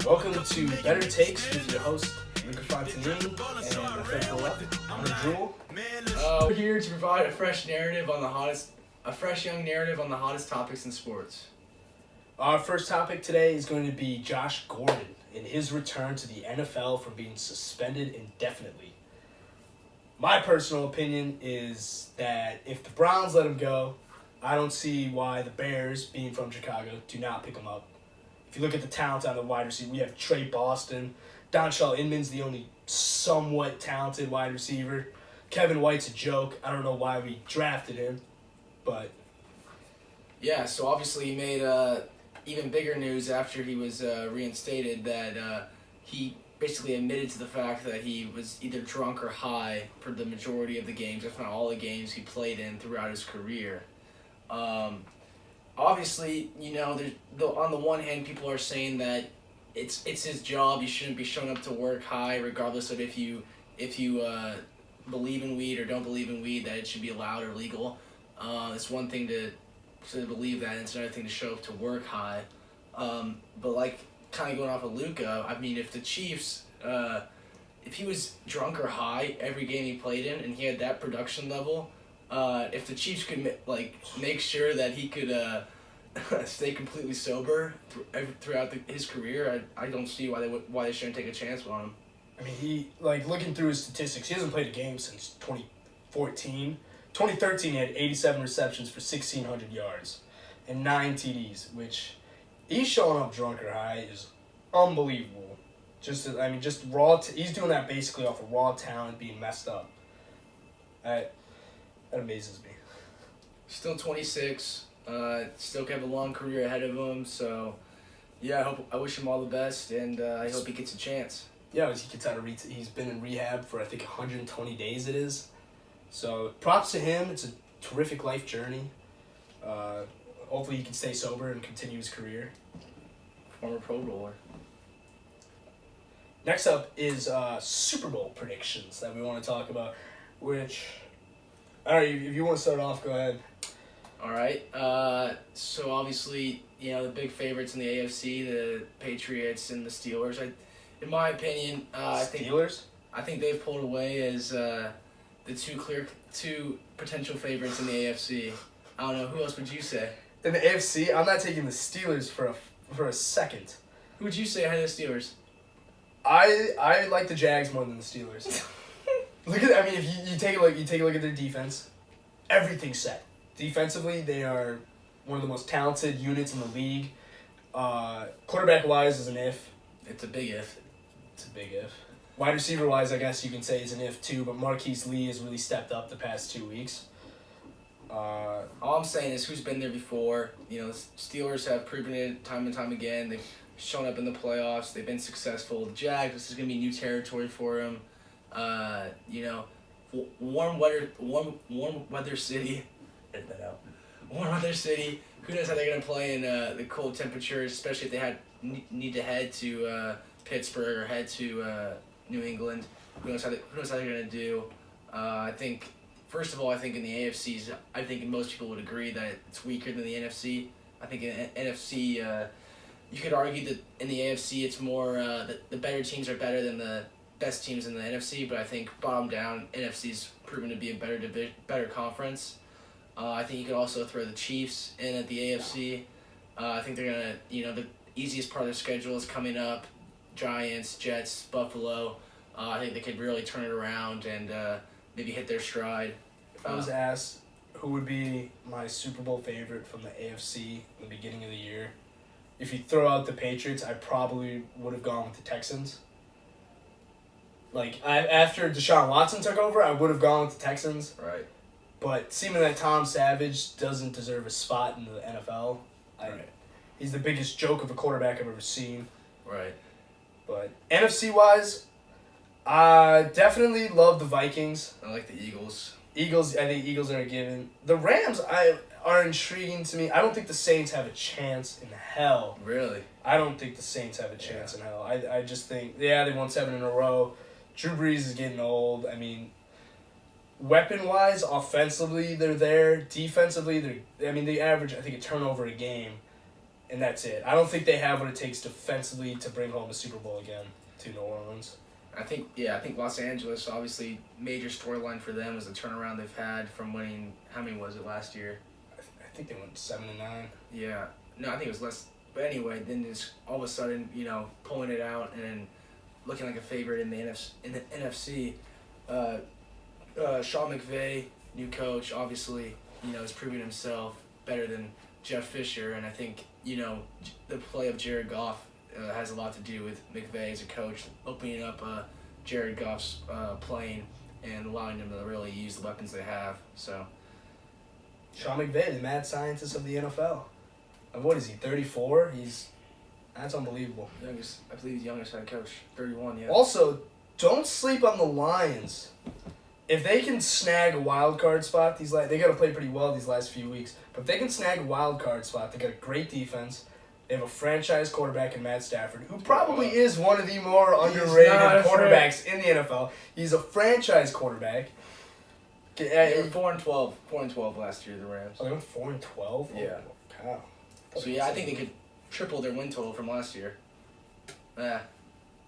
Welcome to Better Takes with your host, Luca Fontanini, and my friend Phil Left. I'm Jewel. We're here to provide a fresh young narrative on the hottest topics in sports. Our first topic today is going to be Josh Gordon and his return to the NFL from being suspended indefinitely. My personal opinion is that if the Browns let him go, I don't see why the Bears, being from Chicago, do not pick him up. If you look at the talent on the wide receiver, we have Trey Boston. Donshell Inman's the only somewhat talented wide receiver. Kevin White's a joke. I don't know why we drafted him, but... Yeah, so obviously he made even bigger news after he was reinstated that he basically admitted to the fact that he was either drunk or high for the majority of the games, if not all the games he played in throughout his career. Obviously, on the one hand, people are saying that it's his job. You shouldn't be showing up to work high, regardless of if you believe in weed or don't believe in weed. That it should be allowed or legal. It's one thing to believe that, and it's another thing to show up to work high. But kind of going off of Luka, I mean, if the Chiefs, if he was drunk or high every game he played in, and he had that production level. If the Chiefs could make sure that he could stay completely sober throughout his career, I don't see why they shouldn't take a chance on him. I mean, he looking through his statistics, he hasn't played a game since 2014. 2013, he had 87 receptions for 1,600 yards and 9 TDs, which he's showing up drunk or high is unbelievable. Just raw. He's doing that basically off of raw talent being messed up. That amazes me. Still 26. Still have a long career ahead of him. So, yeah, I wish him all the best, and I hope he gets a chance. Yeah, he gets out of he's been in rehab for I think 120 days. It is. So props to him. It's a terrific life journey. Hopefully he can stay sober and continue his career. Former Pro Bowler. Next up is Super Bowl predictions that we want to talk about, which... All right, if you want to start off, go ahead. All right. So obviously, the big favorites in the AFC, the Patriots and the Steelers. In my opinion, I think they've pulled away as the two potential favorites in the AFC. I don't know, who else would you say? In the AFC, I'm not taking the Steelers for a second. Who would you say ahead of the Steelers? I like the Jags more than the Steelers. If you take a look at their defense, everything's set. Defensively, they are one of the most talented units in the league. Quarterback-wise is an if. It's a big if. Wide receiver-wise, I guess you can say is an if too, but Marquise Lee has really stepped up the past 2 weeks. All I'm saying is who's been there before. The Steelers have proven it time and time again. They've shown up in the playoffs. They've been successful. The Jags, this is going to be new territory for them. Warm weather city. Edit that out. Warm weather city. Who knows how they're gonna play in the cold temperatures, especially if they need to head to Pittsburgh or head to New England. Who knows how they're gonna do? I think first of all, I think in the AFCs, I think most people would agree that it's weaker than the NFC. I think in NFC, you could argue that in the AFC it's more the better teams are better than the best teams in the NFC, but I think bottom down, NFC's proven to be a better conference. I think you could also throw the Chiefs in at the AFC. I think they're gonna, the easiest part of their schedule is coming up: Giants, Jets, Buffalo. I think they could really turn it around and maybe hit their stride. If I was asked who would be my Super Bowl favorite from the AFC in the beginning of the year, if you throw out the Patriots, I probably would have gone with the Texans. After Deshaun Watson took over, I would have gone with the Texans. Right. But seeming that Tom Savage doesn't deserve a spot in the NFL, he's the biggest joke of a quarterback I've ever seen. Right. But NFC-wise, I definitely love the Vikings. I like the Eagles. I think Eagles are a given. The Rams are intriguing to me. I don't think the Saints have a chance in hell. Really? I don't think the Saints have a chance in hell. I just think, they won 7 in a row. Drew Brees is getting old. Weapon-wise, offensively, they're there. Defensively, they average, I think, a turnover a game. and that's it. I don't think they have what it takes defensively to bring home a Super Bowl again to New Orleans. I think Los Angeles, obviously, major storyline for them is the turnaround they've had from winning, how many was it last year? I think they went 7-9. Yeah. No, I think it was less. But anyway, then just all of a sudden, pulling it out and looking like a favorite in the NFC. Sean McVay, new coach, obviously, is proving himself better than Jeff Fisher. And I think, the play of Jared Goff has a lot to do with McVay as a coach, opening up Jared Goff's playing and allowing them to really use the weapons they have. So, Sean McVay, the mad scientist of the NFL. What is he, 34? That's unbelievable. I believe he's youngest head coach, 31, yeah. Also, don't sleep on the Lions. If they can snag a wild card spot, they got to play pretty well these last few weeks. But if they can snag a wild card spot, they got a great defense. They have a franchise quarterback in Matt Stafford, who probably is one of the more underrated quarterbacks in the NFL. He's a franchise quarterback. They were 4-12. 4-12 last year, the Rams. Oh, they went 4-12? Yeah. Oh, wow. So, yeah, I think they could triple their win total from last year.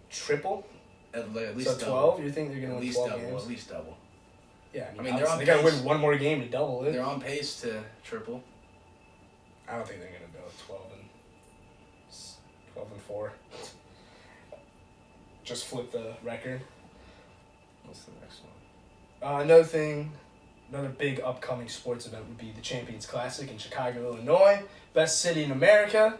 Triple? At least so 12? You think they're going to win 12 games? At least double. Yeah, I mean they're on they pace. got to win one more game to double it. They're on pace to triple. I don't think they're going to go 12-4. Just flip the record. What's the next one? Another big upcoming sports event would be the Champions Classic in Chicago, Illinois. Best city in America.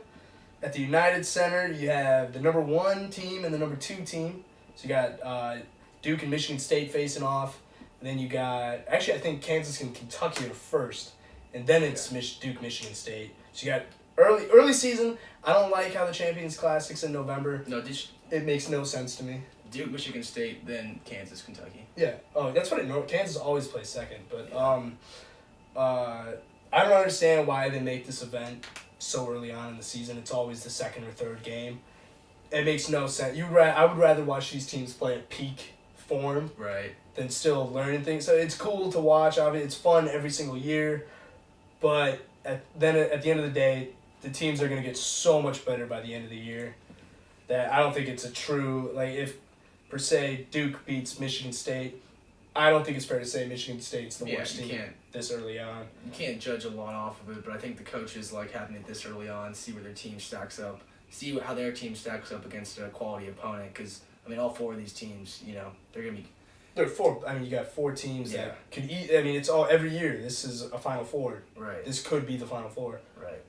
At the United Center, you have the number 1 team and the number 2 team. So you got Duke and Michigan State facing off. And then you got, actually I think Kansas and Kentucky are first. And then it's Duke, Michigan State. So you got early season. I don't like how the Champions Classic's in November. No, it makes no sense to me. Duke, Michigan State, then Kansas, Kentucky. Yeah. Oh, that's what Kansas always plays second. But I don't understand why they make this event so early on in the season. It's always the second or third game. It makes no sense. I would rather watch these teams play at peak form. Right. Than still learning things. So it's cool to watch. Obviously, it's fun every single year. But at the end of the day, the teams are going to get so much better by the end of the year that I don't think it's a true, if per se Duke beats Michigan State, I don't think it's fair to say Michigan State's the worst team this early on. You can't judge a lot off of it, but I think the coaches like having it this early on, see where their team stacks up, see how their team stacks up against a quality opponent. Because, all 4 of these teams, they're going to be... There are 4. You got 4 teams that could eat. It's all every year. This is a Final Four. Right. This could be the Final Four. Right.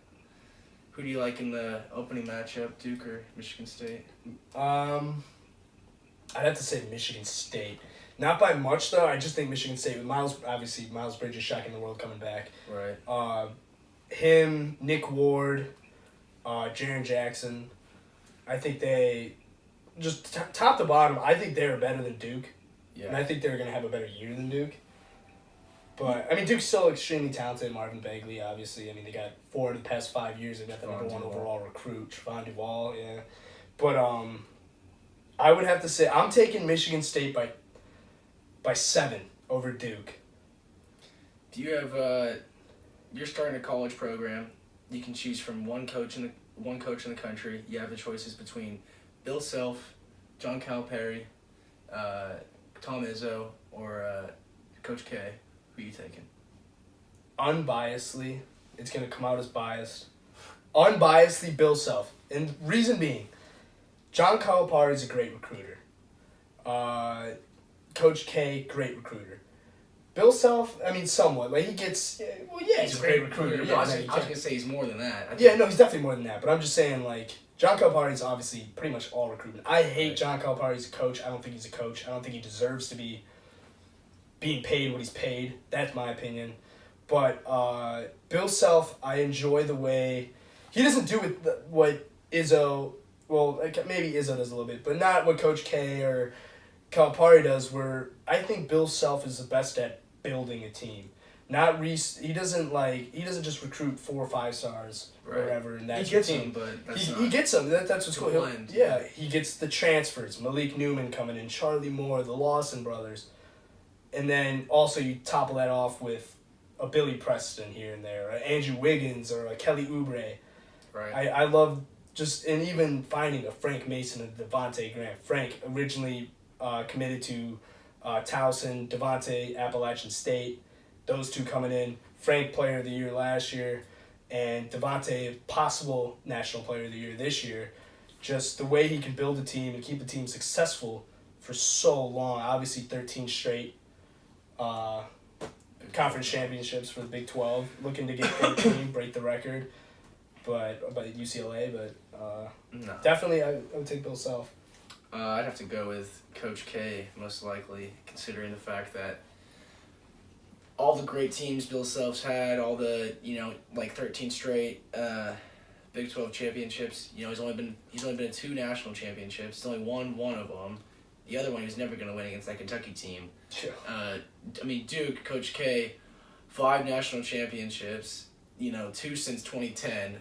Who do you like in the opening matchup, Duke or Michigan State? I'd have to say Michigan State. Not by much, though. I just think Michigan State, with Miles Bridges shocking the world coming back. Right. Him, Nick Ward, Jaren Jackson. I think they, just top to bottom, I think they're better than Duke. Yeah. And I think they're going to have a better year than Duke. But, Duke's still extremely talented. Marvin Bagley, obviously. They got 4 of the past 5 years. They got the number 1 overall recruit, Trevon Duvall, yeah. But I would have to say I'm taking Michigan State by 7 over Duke. Do you have you're starting a college program. You can choose from one coach in the country. You have the choices between Bill Self, John Calipari, Tom Izzo, or Coach K. Who are you taking? Unbiasedly, it's going to come out as biased. Unbiasedly, Bill Self. And reason being, John Calipari is a great recruiter. Coach K, great recruiter. Bill Self, somewhat. He gets... he's a great recruiter. I was going to say he's more than that. He's definitely more than that. But I'm just saying, John Calipari is obviously pretty much all recruitment. I hate John Calipari as a coach. I don't think he's a coach. I don't think he deserves to be being paid what he's paid. That's my opinion. But Bill Self, I enjoy the way... He doesn't do what Izzo... Well, maybe Izzo does a little bit, but not what Coach K or Calipari does, where I think Bill Self is the best at building a team. He doesn't just recruit 4 or 5 stars or whatever, and that's he gets your team. Them, but he gets them. That's what's cool. Yeah, he gets the transfers. Malik Newman coming in, Charlie Moore, the Lawson brothers, and then also you topple that off with a Billy Preston here and there, or Andrew Wiggins, or a Kelly Oubre. Right. I love and even finding a Frank Mason and Devontae Graham. Frank originally committed to Towson, Devontae, Appalachian State. Those two coming in. Frank Player of the Year last year, and Devontae possible National Player of the Year this year. Just the way he can build a team and keep the team successful for so long. Obviously, 13 straight conference championships for the Big 12. Looking to get 13, break the record, but UCLA. But No. definitely, I would take Bill Self. I'd have to go with Coach K, most likely, considering the fact that all the great teams Bill Self's had, all the 13 straight Big 12 championships. He's only been in 2 national championships. He's only won one of them. The other one he was never going to win against that Kentucky team. Duke, Coach K, 5 national championships. 2 since 2010.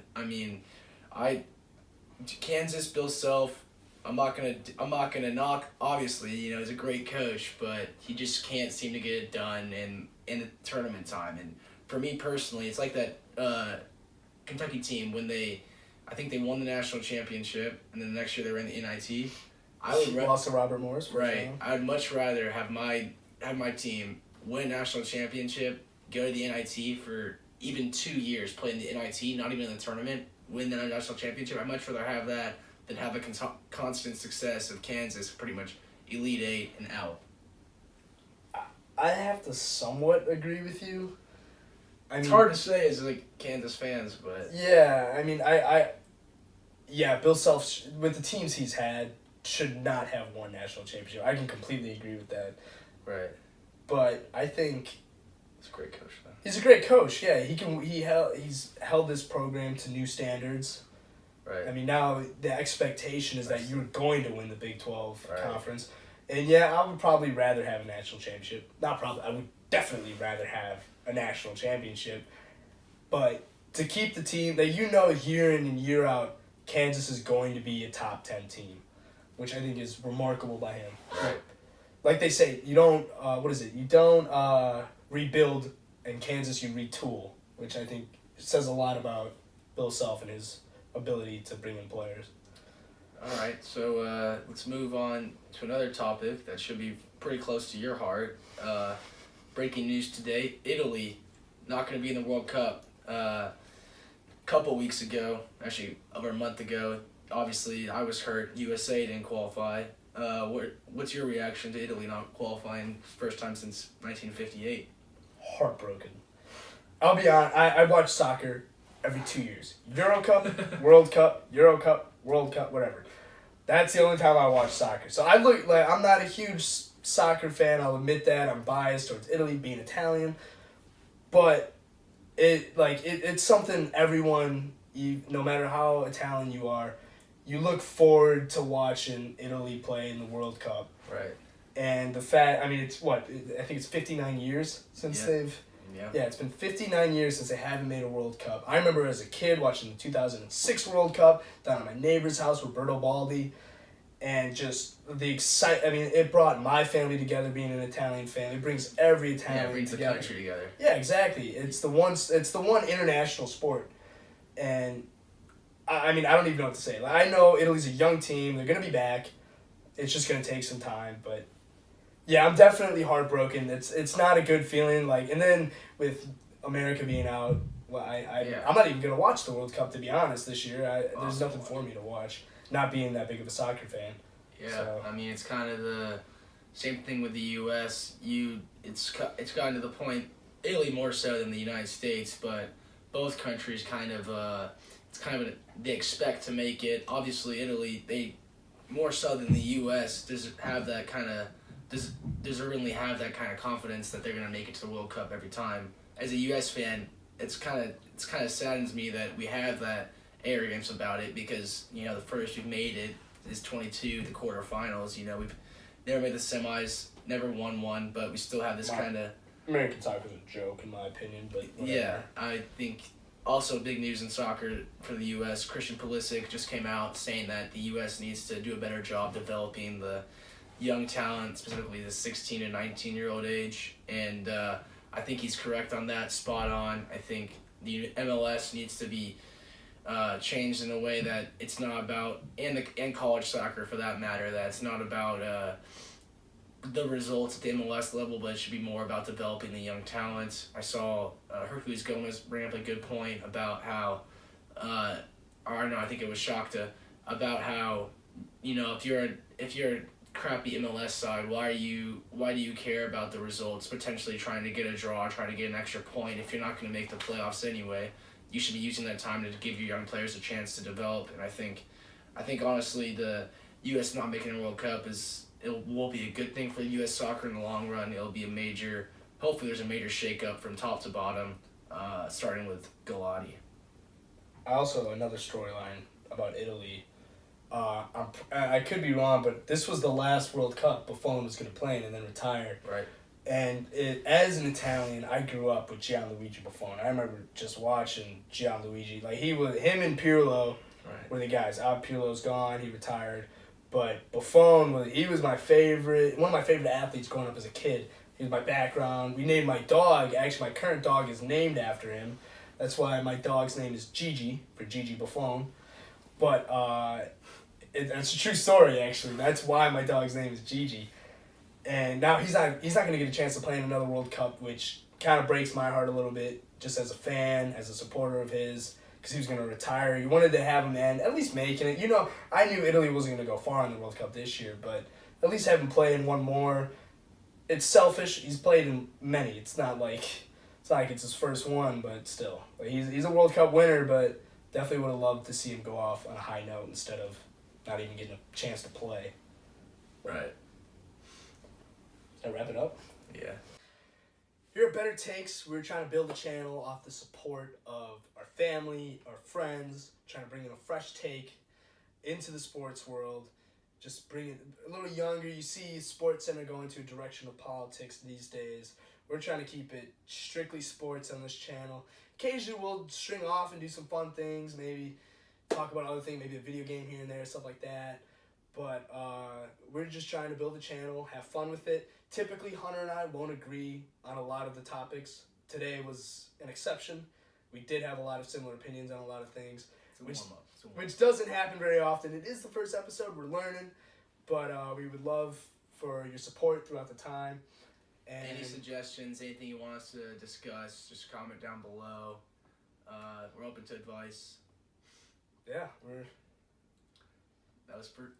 Kansas, Bill Self. I'm not gonna knock. Obviously, he's a great coach, but he just can't seem to get it done in the tournament time. And for me personally, it's like that Kentucky team when I think they won the national championship, and then the next year they were in the NIT. Lost to Robert Morris. Right. I'd much rather have my team win a national championship, go to the NIT for even 2 years, play in the NIT, not even in the tournament, win the national championship. I'd much rather have that than have a constant success of Kansas, pretty much Elite Eight and out. I have to somewhat agree with you. It's hard to say as Kansas fans, but yeah, Bill Self with the teams he's had should not have won national championship. I can completely agree with that. Right. But I think he's a great coach, though. He's a great coach. Yeah, he's held this program to new standards. Right. Now the expectation is that you're going to win the Big 12 conference. And yeah, I would probably rather have a national championship. Not probably, I would definitely rather have a national championship. But to keep the team that year in and year out, Kansas is going to be a top 10 team, which I think is remarkable by him. Right. Like they say, you don't, you don't rebuild in Kansas, you retool, which I think says a lot about Bill Self and his ability to bring in players. All right, so let's move on to another topic that should be pretty close to your heart. Breaking news today, Italy not going to be in the World Cup. Couple weeks ago, actually over a month ago, obviously I was hurt. USA didn't qualify. What's your reaction to Italy not qualifying first time since 1958? Heartbroken. I'll be honest, I watch soccer every 2 years. Euro Cup, World Cup, Euro Cup, World Cup, whatever. That's the only time I watch soccer. So I'm not a huge soccer fan. I'll admit that. I'm biased towards Italy, being Italian. But it's something everyone, no matter how Italian you are, you look forward to watching Italy play in the World Cup. Right. And the fact, it's what? I think it's 59 years since they've... Yeah, it's been 59 years since they haven't made a World Cup. I remember as a kid watching the 2006 World Cup down at my neighbor's house, Roberto Baldi, and just the it brought my family together, being an Italian family. It brings every Italian brings together. the country together. Yeah, exactly. It's the one international sport, and I don't even know what to say. I know Italy's a young team. They're gonna be back. It's just gonna take some time, but. Yeah, I'm definitely heartbroken. It's not a good feeling. And then with America being out, I'm not even gonna watch the World Cup, to be honest, this year. There's nothing for me to watch. Not being that big of a soccer fan. Yeah, so. It's kind of the same thing with the U.S. It's gotten to the point, Italy more so than the United States, but both countries they expect to make it. Obviously, Italy, they more so than the U.S. doesn't really have that kind of confidence that they're gonna make it to the World Cup every time. As a U.S. fan, it's kind of saddens me that we have that arrogance about it because the first we've made it is 22, the quarterfinals. We've never made the semis, never won one, but we still have this kind of American soccer is a joke in my opinion, but whatever. Yeah, I think also big news in soccer for the U.S. Christian Pulisic just came out saying that the U.S. needs to do a better job developing the young talent, specifically the 16 to 19-year-old age, and I think he's correct on that, spot on. I think the MLS needs to be changed in a way that it's not about, and college soccer for that matter, that it's not about the results at the MLS level, but it should be more about developing the young talent. I saw Hercules Gomez bring up a good point about how, or no, I think it was Shakta, about how, if you're a crappy MLS side, why do you care about the results? Potentially trying to get a draw, trying to get an extra point. If you're not going to make the playoffs anyway, you should be using that time to give your young players a chance to develop. And I think honestly, the U.S. not making a World Cup will be a good thing for U.S. soccer in the long run. It'll be hopefully there's a major shakeup from top to bottom, starting with Galati. Also, another storyline about Italy. I could be wrong, but this was the last World Cup Buffon was going to play in and then retire. Right. And as an Italian, I grew up with Gianluigi Buffon. I remember just watching Gianluigi. Like, him and Pirlo were the guys. Pirlo's gone, he retired. But Buffon, he was my favorite, one of my favorite athletes growing up as a kid. He was my background. We named my dog, actually my current dog is named after him. That's why my dog's name is Gigi, for Gigi Buffon. But it's a true story, actually. That's why my dog's name is Gigi. And now he's not going to get a chance to play in another World Cup, which kind of breaks my heart a little bit, just as a fan, as a supporter of his, because he was going to retire. You wanted to have him at least making it. I knew Italy wasn't going to go far in the World Cup this year, but at least have him play in one more. It's selfish. He's played in many. It's not like it's his first one, but still. He's a World Cup winner, but definitely would have loved to see him go off on a high note instead of not even getting a chance to play. Right. Did I wrap it up? Yeah. Here at Better Takes, we're trying to build a channel off the support of our family, our friends, trying to bring in a fresh take into the sports world. Just bring it a little younger. You see Sports Center going to a direction of politics these days. We're trying to keep it strictly sports on this channel. Occasionally we'll string off and do some fun things, maybe talk about other things, maybe a video game here and there, stuff like that. But we're just trying to build a channel, have fun with it. Typically, Hunter and I won't agree on a lot of the topics. Today was an exception. We did have a lot of similar opinions on a lot of things, which doesn't happen very often. It is the first episode. We're learning, but we would love for your support throughout the time. And any suggestions, anything you want us to discuss, just comment down below. We're open to advice. Yeah, that was for.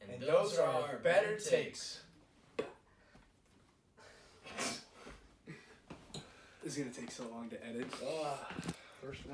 And those are our Better Takes. This is going to take so long to edit. First one.